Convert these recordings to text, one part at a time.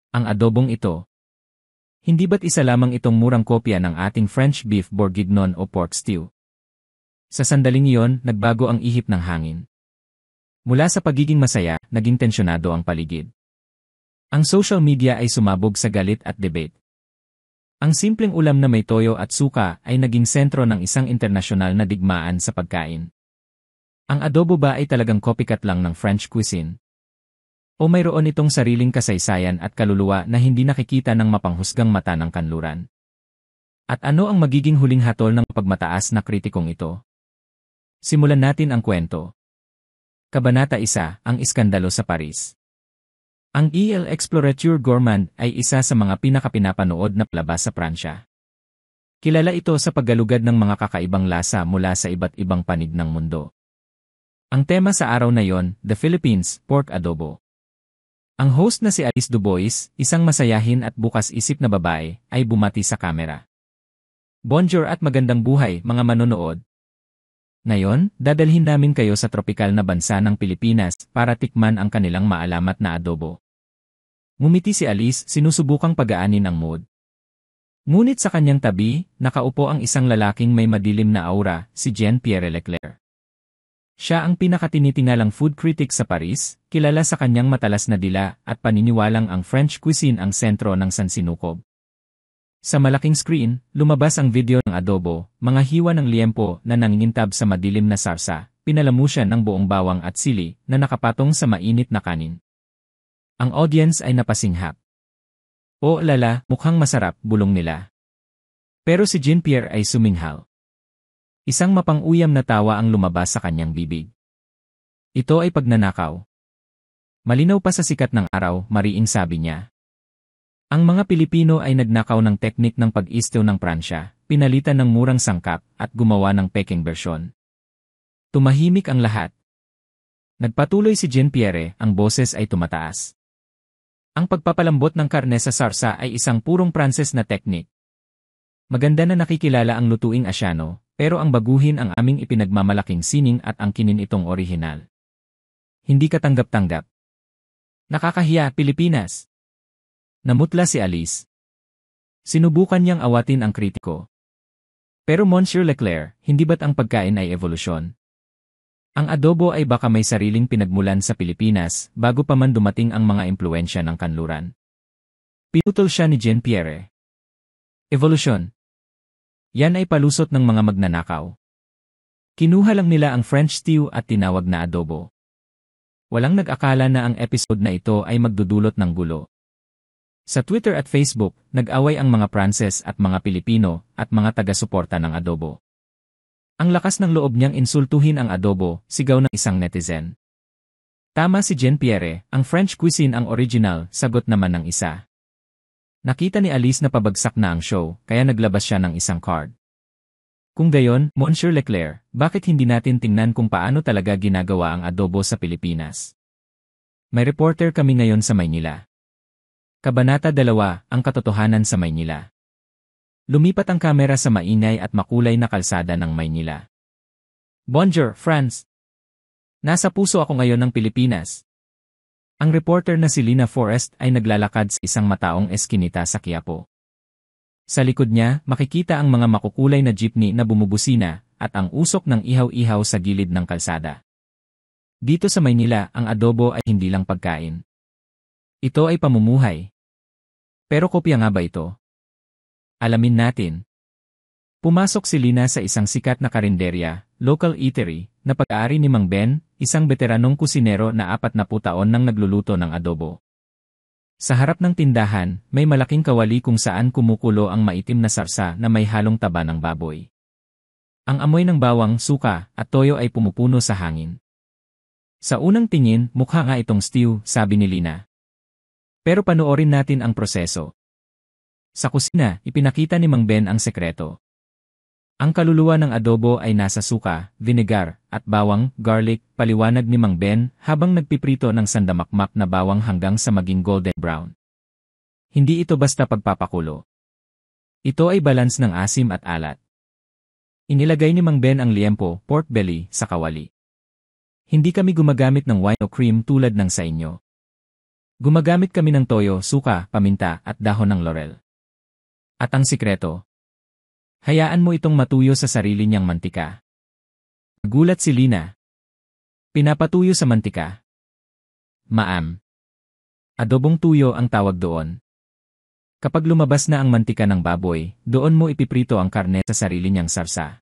Ang adobong ito. Hindi ba't isa lamang itong murang kopya ng ating French beef bourguignon o pork stew? Sa sandaling iyon, nagbago ang ihip ng hangin. Mula sa pagiging masaya, naging tensyonado ang paligid. Ang social media ay sumabog sa galit at debate. Ang simpleng ulam na may toyo at suka ay naging sentro ng isang internasyonal na digmaan sa pagkain. Ang adobo ba ay talagang copycat lang ng French cuisine? O mayroon itong sariling kasaysayan at kaluluwa na hindi nakikita ng mapanghusgang mata ng kanluran? At ano ang magiging huling hatol ng pagmataas na kritikong ito? Simulan natin ang kwento. Kabanata 1, ang iskandalo sa Paris. Ang Il Explorateur Gourmand ay isa sa mga pinakapinapanood na palabas sa Pransya. Kilala ito sa paggalugad ng mga kakaibang lasa mula sa iba't ibang panig ng mundo. Ang tema sa araw na yon, The Philippines, Pork Adobo. Ang host na si Alice Dubois, isang masayahin at bukas-isip na babae, ay bumati sa kamera. Bonjour at magandang buhay, mga manonood. Ngayon, dadalhin namin kayo sa tropikal na bansa ng Pilipinas para tikman ang kanilang maalamat na adobo. Ngumiti si Alice, sinusubukang pagaanin ang mood. Ngunit sa kanyang tabi, nakaupo ang isang lalaking may madilim na aura, si Jean-Pierre Leclerc. Siya ang pinakatinitingalang food critic sa Paris, kilala sa kanyang matalas na dila at paniniwalang ang French cuisine ang sentro ng sansinukob. Sa malaking screen, lumabas ang video ng adobo, mga hiwa ng liempo na nangingintab sa madilim na sarsa, pinalamusyan ng buong bawang at sili na nakapatong sa mainit na kanin. Ang audience ay napasinghap. "Oh lala, mukhang masarap," bulong nila. Pero si Jean-Pierre ay suminghal. Isang mapang-uyam na tawa ang lumabas sa kanyang bibig. Ito ay pagnanakaw. Malinaw pa sa sikat ng araw, mariing sabi niya. Ang mga Pilipino ay nagnakaw ng teknik ng pag-istew ng Pransya, pinalitan ng murang sangkap, at gumawa ng Peking bersyon. Tumahimik ang lahat. Nagpatuloy si Jean-Pierre, ang boses ay tumataas. Ang pagpapalambot ng karne sa sarsa ay isang purong Pranses na teknik. Maganda na nakikilala ang lutuing Asyano, pero ang baguhin ang aming ipinagmamalaking sining at angkinin itong orihinal. Hindi katanggap-tanggap. Nakakahiya, Pilipinas! Namutla si Alice. Sinubukan niyang awatin ang kritiko. Pero Monsieur Leclerc, hindi ba't ang pagkain ay evolusyon? Ang adobo ay baka may sariling pinagmulan sa Pilipinas bago pa man dumating ang mga impluensya ng kanluran. Pinutol siya ni Jean-Pierre. Evolusyon. Yan ay palusot ng mga magnanakaw. Kinuha lang nila ang French stew at tinawag na adobo. Walang nag-akala na ang episode na ito ay magdudulot ng gulo. Sa Twitter at Facebook, nag-away ang mga Pranses at mga Pilipino at mga taga-suporta ng adobo. Ang lakas ng loob niyang insultuhin ang adobo, sigaw ng isang netizen. Tama si Jean-Pierre, ang French cuisine ang original, sagot naman ng isa. Nakita ni Alice na pabagsak na ang show, kaya naglabas siya ng isang card. Kung gayon, Monsieur Leclerc, bakit hindi natin tingnan kung paano talaga ginagawa ang adobo sa Pilipinas? May reporter kami ngayon sa Maynila. Kabanata 2, ang katotohanan sa Maynila. Lumipat ang kamera sa maingay at makulay na kalsada ng Maynila. Bonjour, France! Nasa puso ako ngayon ng Pilipinas. Ang reporter na si Lina Forrest ay naglalakad sa isang mataong eskinita sa Quiapo. Sa likod niya, makikita ang mga makukulay na jeepney na bumubusina at ang usok ng ihaw-ihaw sa gilid ng kalsada. Dito sa Maynila, ang adobo ay hindi lang pagkain. Ito ay pamumuhay. Pero kopya nga ba ito? Alamin natin. Pumasok si Lina sa isang sikat na karinderya, local eatery, na pag-aari ni Mang Ben, isang veteranong kusinero na 40 taon nang nagluluto ng adobo. Sa harap ng tindahan, may malaking kawali kung saan kumukulo ang maitim na sarsa na may halong taba ng baboy. Ang amoy ng bawang, suka, at toyo ay pumupuno sa hangin. Sa unang tingin, mukha nga itong stew, sabi ni Lina. Pero panoorin natin ang proseso. Sa kusina, ipinakita ni Mang Ben ang sekreto. Ang kaluluwa ng adobo ay nasa suka, vinegar, at bawang, garlic, paliwanag ni Mang Ben habang nagpiprito ng sandamakmak na bawang hanggang sa maging golden brown. Hindi ito basta pagpapakulo. Ito ay balance ng asim at alat. Inilagay ni Mang Ben ang liempo, pork belly, sa kawali. Hindi kami gumagamit ng wine o cream tulad ng sa inyo. Gumagamit kami ng toyo, suka, paminta, at dahon ng laurel. At ang sikreto? Hayaan mo itong matuyo sa sarili niyang mantika. Nagulat si Lina. Pinapatuyo sa mantika. Maam. Adobong tuyo ang tawag doon. Kapag lumabas na ang mantika ng baboy, doon mo ipiprito ang karne sa sarili niyang sarsa.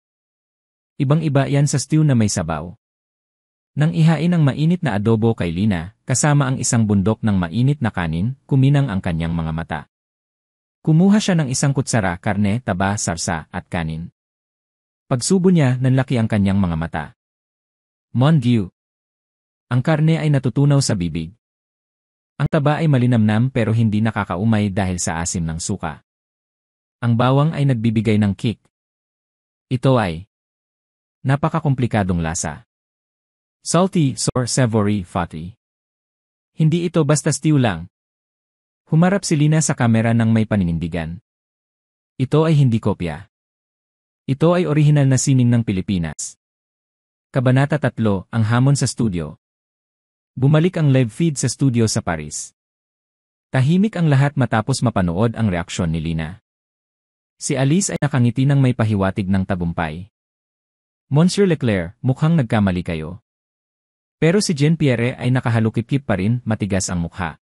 Ibang-iba yan sa stew na may sabaw. Nang ihain ang mainit na adobo kay Lina, kasama ang isang bundok ng mainit na kanin, kuminang ang kanyang mga mata. Kumuha siya ng isang kutsara, karne, taba, sarsa, at kanin. Pagsubo niya, nanlaki ang kanyang mga mata. Mon Dieu! Ang karne ay natutunaw sa bibig. Ang taba ay malinamnam pero hindi nakakaumay dahil sa asim ng suka. Ang bawang ay nagbibigay ng kick. Ito ay napakakomplikadong lasa. Salty, sour, savory, fatty. Hindi ito basta stew lang. Humarap si Lina sa kamera ng may paninindigan. Ito ay hindi kopya. Ito ay orihinal na sining ng Pilipinas. Kabanata 3, ang hamon sa studio. Bumalik ang live feed sa studio sa Paris. Tahimik ang lahat matapos mapanood ang reaksyon ni Lina. Si Alice ay nakangiti ng may pahiwatig ng tagumpay. Monsieur Leclerc, mukhang nagkamali kayo. Pero si Jean-Pierre ay nakahalukip-kip pa rin, matigas ang mukha.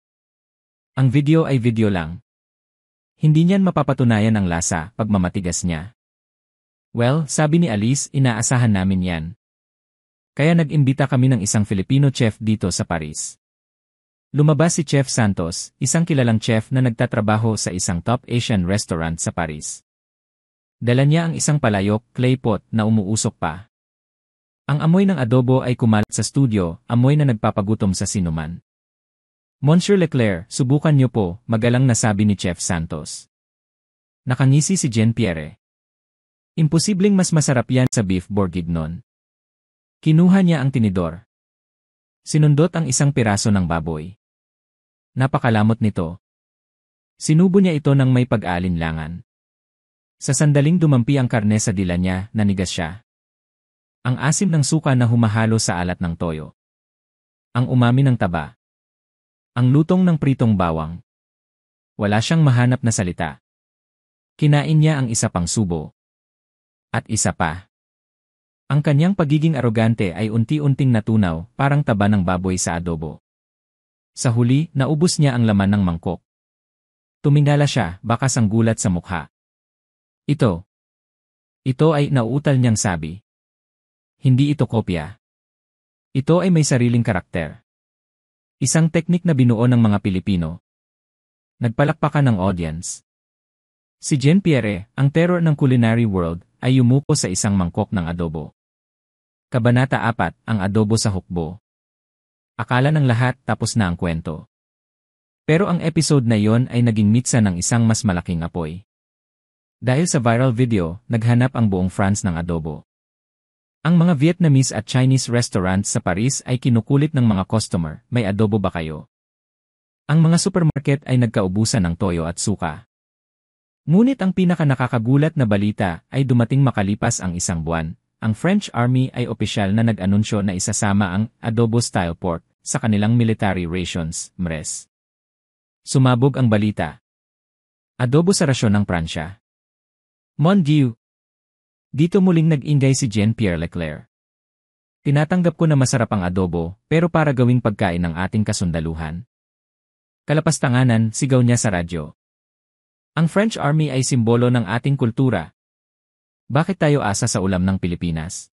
Ang video ay video lang. Hindi niyan mapapatunayan ang lasa pag mamatigas niya. Well, sabi ni Alice, inaasahan namin yan. Kaya nag-imbita kami ng isang Filipino chef dito sa Paris. Lumabas si Chef Santos, isang kilalang chef na nagtatrabaho sa isang top Asian restaurant sa Paris. Dala niya ang isang palayok, clay pot, na umuusok pa. Ang amoy ng adobo ay kumalat sa studio, amoy na nagpapagutom sa sinuman. Monsieur Leclerc, subukan niyo po, magalang nasabi ni Chef Santos. Nakangisi si Jean-Pierre. Imposibleng mas masarap yan sa beef bourguignon. Kinuha niya ang tinidor. Sinundot ang isang piraso ng baboy. Napakalamot nito. Sinubo niya ito ng may pag-aalinlangan. Sa sandaling dumampi ang karne sa dila niya, nanigas siya. Ang asim ng suka na humahalo sa alat ng toyo. Ang umami ng taba. Ang lutong ng pritong bawang. Wala siyang mahanap na salita. Kinain niya ang isa pang subo. At isa pa. Ang kanyang pagiging arogante ay unti-unting natunaw, parang taba ng baboy sa adobo. Sa huli, naubos niya ang laman ng mangkok. Tumingala siya, bakas ang gulat sa mukha. Ito ay nauutal niyang sabi. Hindi ito kopya. Ito ay may sariling karakter. Isang teknik na binuo ng mga Pilipino. Nagpalakpakan ng audience. Si Jean-Pierre, ang terror ng culinary world, ay yumuko sa isang mangkok ng adobo. Kabanata 4, ang adobo sa hukbo. Akala ng lahat tapos na ang kwento. Pero ang episode na yon ay naging mitsa ng isang mas malaking apoy. Dahil sa viral video, naghanap ang buong France ng adobo. Ang mga Vietnamese at Chinese restaurants sa Paris ay kinukulit ng mga customer, may adobo ba kayo? Ang mga supermarket ay nagkaubusan ng toyo at suka. Ngunit ang pinaka-nakakagulat na balita ay dumating makalipas ang isang buwan. Ang French Army ay opisyal na nag-anunsyo na isasama ang adobo-style pork sa kanilang military rations, MRES. Sumabog ang balita. Adobo sa rasyon ng Pransya. Mon Dieu! Dito muling nag-ingay si Jean-Pierre Leclerc. Tinatanggap ko na masarap ang adobo, pero para gawing pagkain ng ating kasundaluhan. Kalapastanganan, sigaw niya sa radyo. Ang French Army ay simbolo ng ating kultura. Bakit tayo asa sa ulam ng Pilipinas?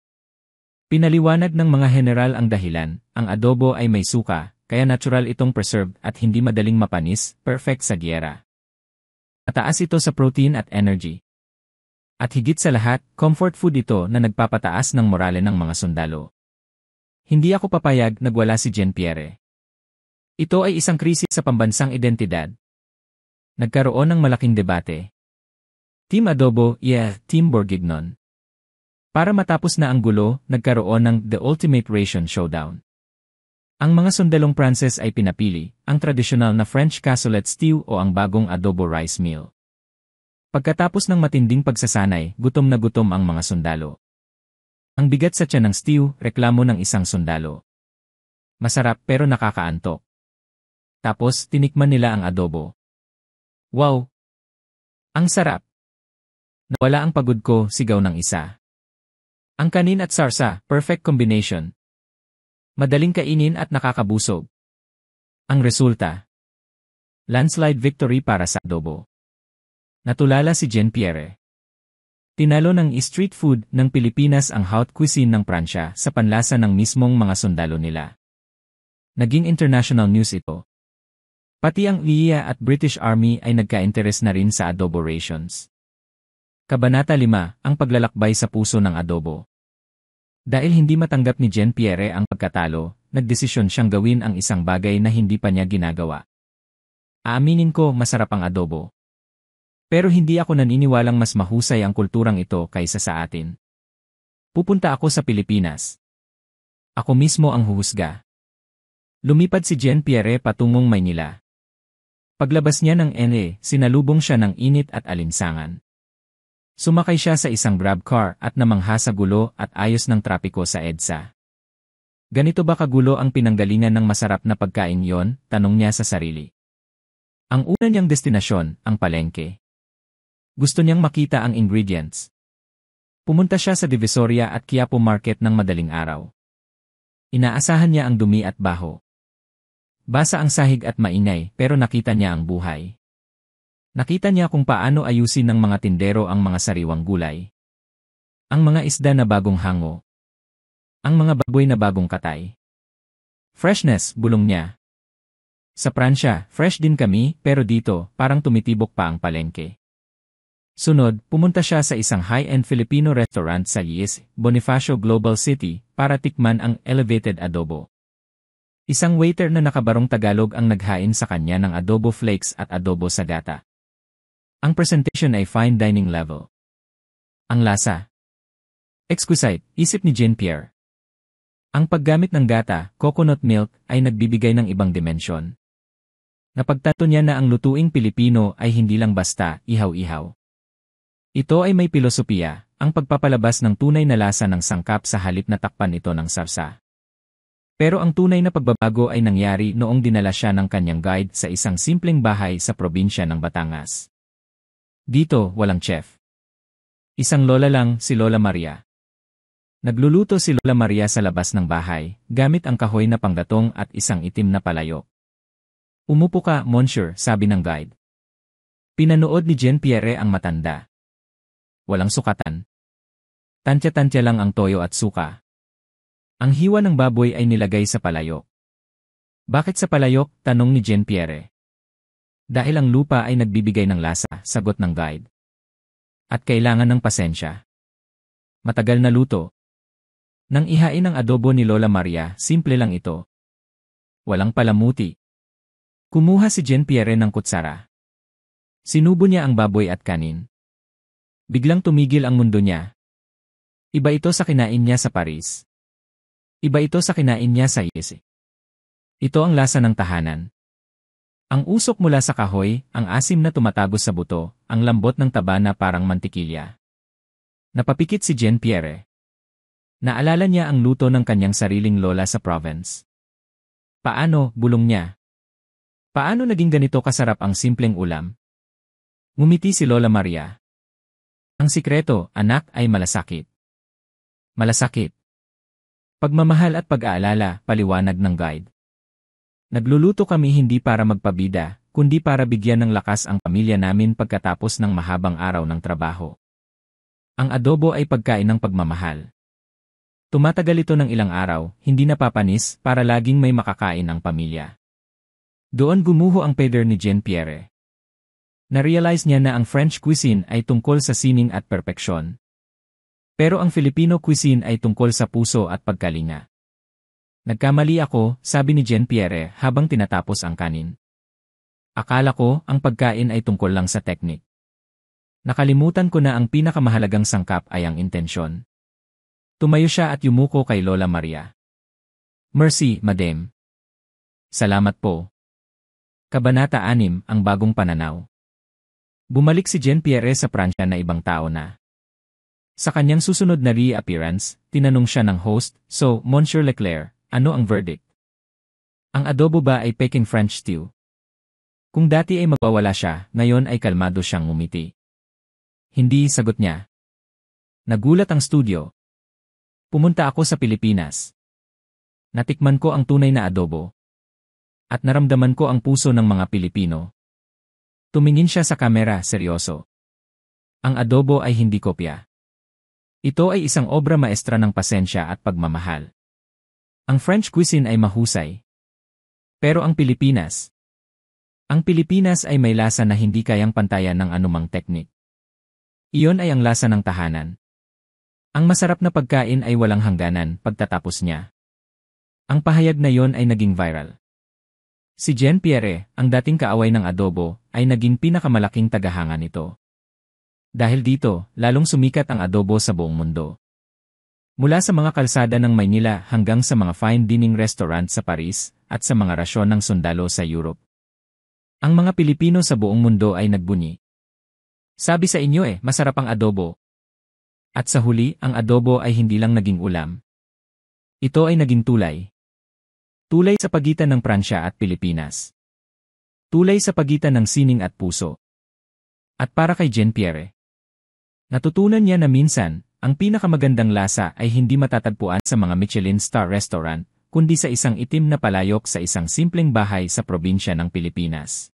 Pinaliwanag ng mga general ang dahilan, ang adobo ay may suka, kaya natural itong preserved at hindi madaling mapanis, perfect sa giyera. Mataas ito sa protein at energy. At higit sa lahat, comfort food ito na nagpapataas ng morale ng mga sundalo. Hindi ako papayag, nagwala si Jean-Pierre. Ito ay isang krisis sa pambansang identidad. Nagkaroon ng malaking debate. Team Adobo, yeah, Team Bourguignon. Para matapos na ang gulo, nagkaroon ng The Ultimate Ration Showdown. Ang mga sundalong Pranses ay pinapili, ang tradisyonal na French cassoulet stew o ang bagong adobo rice meal. Pagkatapos ng matinding pagsasanay, gutom na gutom ang mga sundalo. Ang bigat sa tiyan ng stew, reklamo ng isang sundalo. Masarap pero nakakaantok. Tapos tinikman nila ang adobo. Wow! Ang sarap! Nawala ang pagod ko, sigaw ng isa. Ang kanin at sarsa, perfect combination. Madaling kainin at nakakabusog. Ang resulta. Landslide victory para sa adobo. Natulala si Jean-Pierre. Tinalo ng street food ng Pilipinas ang haute cuisine ng Pransya sa panlasa ng mismong mga sundalo nila. Naging international news ito. Pati ang IA at British Army ay nagka-interes na rin sa adobo rations. Kabanata 5, ang paglalakbay sa puso ng adobo. Dahil hindi matanggap ni Jean-Pierre ang pagkatalo, nagdesisyon siyang gawin ang isang bagay na hindi pa niya ginagawa. Aaminin ko, masarap ang adobo. Pero hindi ako naniniwalang mas mahusay ang kulturang ito kaysa sa atin. Pupunta ako sa Pilipinas. Ako mismo ang huhusga. Lumipad si Jean-Pierre patungong Maynila. Paglabas niya ng NA, sinalubong siya ng init at alinsangan. Sumakay siya sa isang grab car at namangha sa gulo at ayos ng trapiko sa EDSA. Ganito ba kagulo ang pinanggalingan ng masarap na pagkain yon? Tanong niya sa sarili. Ang una niyang destinasyon, ang palengke. Gusto niyang makita ang ingredients. Pumunta siya sa Divisoria at Quiapo Market ng madaling araw. Inaasahan niya ang dumi at baho. Basa ang sahig at maingay, pero nakita niya ang buhay. Nakita niya kung paano ayusin ng mga tindero ang mga sariwang gulay. Ang mga isda na bagong hango. Ang mga baboy na bagong katay. Freshness, bulong niya. Sa Pransya, fresh din kami, pero dito, parang tumitibok pa ang palengke. Sunod, pumunta siya sa isang high-end Filipino restaurant sa Lies, Bonifacio Global City, para tikman ang elevated adobo. Isang waiter na nakabarong Tagalog ang naghain sa kanya ng adobo flakes at adobo sa gata. Ang presentation ay fine dining level. Ang lasa. Exquisite, isip ni Jean-Pierre. Ang paggamit ng gata, coconut milk, ay nagbibigay ng ibang dimensyon. Napagtanto niya na ang lutuing Pilipino ay hindi lang basta ihaw-ihaw. Ito ay may pilosopiya, ang pagpapalabas ng tunay na lasa ng sangkap sa halip na takpan ito ng sarsa. Pero ang tunay na pagbabago ay nangyari noong dinala siya ng kanyang guide sa isang simpleng bahay sa probinsya ng Batangas. Dito, walang chef. Isang lola lang, si Lola Maria. Nagluluto si Lola Maria sa labas ng bahay, gamit ang kahoy na panggatong at isang itim na palayok. Umupo ka, Monsieur, sabi ng guide. Pinanood ni Jean-Pierre ang matanda. Walang sukatan. Tantya-tantya lang ang toyo at suka. Ang hiwa ng baboy ay nilagay sa palayok. Bakit sa palayok? Tanong ni Jean-Pierre. Dahil ang lupa ay nagbibigay ng lasa, sagot ng guide. At kailangan ng pasensya. Matagal na luto. Nang ihain ang adobo ni Lola Maria, simple lang ito. Walang palamuti. Kumuha si Jean-Pierre ng kutsara. Sinubo niya ang baboy at kanin. Biglang tumigil ang mundo niya. Iba ito sa kinain niya sa Paris. Iba ito sa kinain niya sa Yesi. Ito ang lasa ng tahanan. Ang usok mula sa kahoy, ang asim na tumatagos sa buto, ang lambot ng taba na parang mantikilya. Napapikit si Jean-Pierre. Naalala niya ang luto ng kanyang sariling lola sa province. Paano, bulong niya. Paano naging ganito kasarap ang simpleng ulam? Ngumiti si Lola Maria. Ang sikreto, anak, ay malasakit. Malasakit. Pagmamahal at pag-aalala, paliwanag ng guide. Nagluluto kami hindi para magpabida, kundi para bigyan ng lakas ang pamilya namin pagkatapos ng mahabang araw ng trabaho. Ang adobo ay pagkain ng pagmamahal. Tumatagal ito ng ilang araw, hindi napapanis, para laging may makakain ang pamilya. Doon gumuho ang pader ni Jean-Pierre. Na-realize niya na ang French cuisine ay tungkol sa sining at perpeksyon. Pero ang Filipino cuisine ay tungkol sa puso at pagkalinga. Nagkamali ako, sabi ni Jean-Pierre habang tinatapos ang kanin. Akala ko, ang pagkain ay tungkol lang sa teknik. Nakalimutan ko na ang pinakamahalagang sangkap ay ang intensyon. Tumayo siya at yumuko kay Lola Maria. Mercy, Madam. Salamat po. Kabanata 6, ang bagong pananaw. Bumalik si Jean-Pierre sa Pransya na ibang tao na. Sa kanyang susunod na reappearance, tinanong siya ng host, "So, Monsieur Leclerc, ano ang verdict? Ang adobo ba ay Peking French stew?" Kung dati ay magwawala siya, ngayon ay kalmado siyang ngumiti. Hindi, sagot niya. Nagulat ang studio. Pumunta ako sa Pilipinas. Natikman ko ang tunay na adobo. At naramdaman ko ang puso ng mga Pilipino. Tumingin siya sa kamera, seryoso. Ang adobo ay hindi kopya. Ito ay isang obra maestra ng pasensya at pagmamahal. Ang French cuisine ay mahusay. Pero ang Pilipinas ay may lasa na hindi kayang pantayan ng anumang teknik. Iyon ay ang lasa ng tahanan. Ang masarap na pagkain ay walang hangganan pagtatapos niya. Ang pahayag na yon ay naging viral. Si Jean Pierre, ang dating kaaway ng adobo, ay naging pinakamalaking tagahanga nito. Dahil dito, lalong sumikat ang adobo sa buong mundo. Mula sa mga kalsada ng Maynila hanggang sa mga fine dining restaurant sa Paris at sa mga rasyon ng sundalo sa Europe. Ang mga Pilipino sa buong mundo ay nagbunyi. Sabi sa inyo masarap ang adobo. At sa huli, ang adobo ay hindi lang naging ulam. Ito ay naging tulay. Tulay sa pagitan ng Pransya at Pilipinas. Tulay sa pagitan ng sining at puso. At para kay Jean Pierre, natutunan niya na minsan, ang pinakamagandang lasa ay hindi matatagpuan sa mga Michelin star restaurant, kundi sa isang itim na palayok sa isang simpleng bahay sa probinsya ng Pilipinas.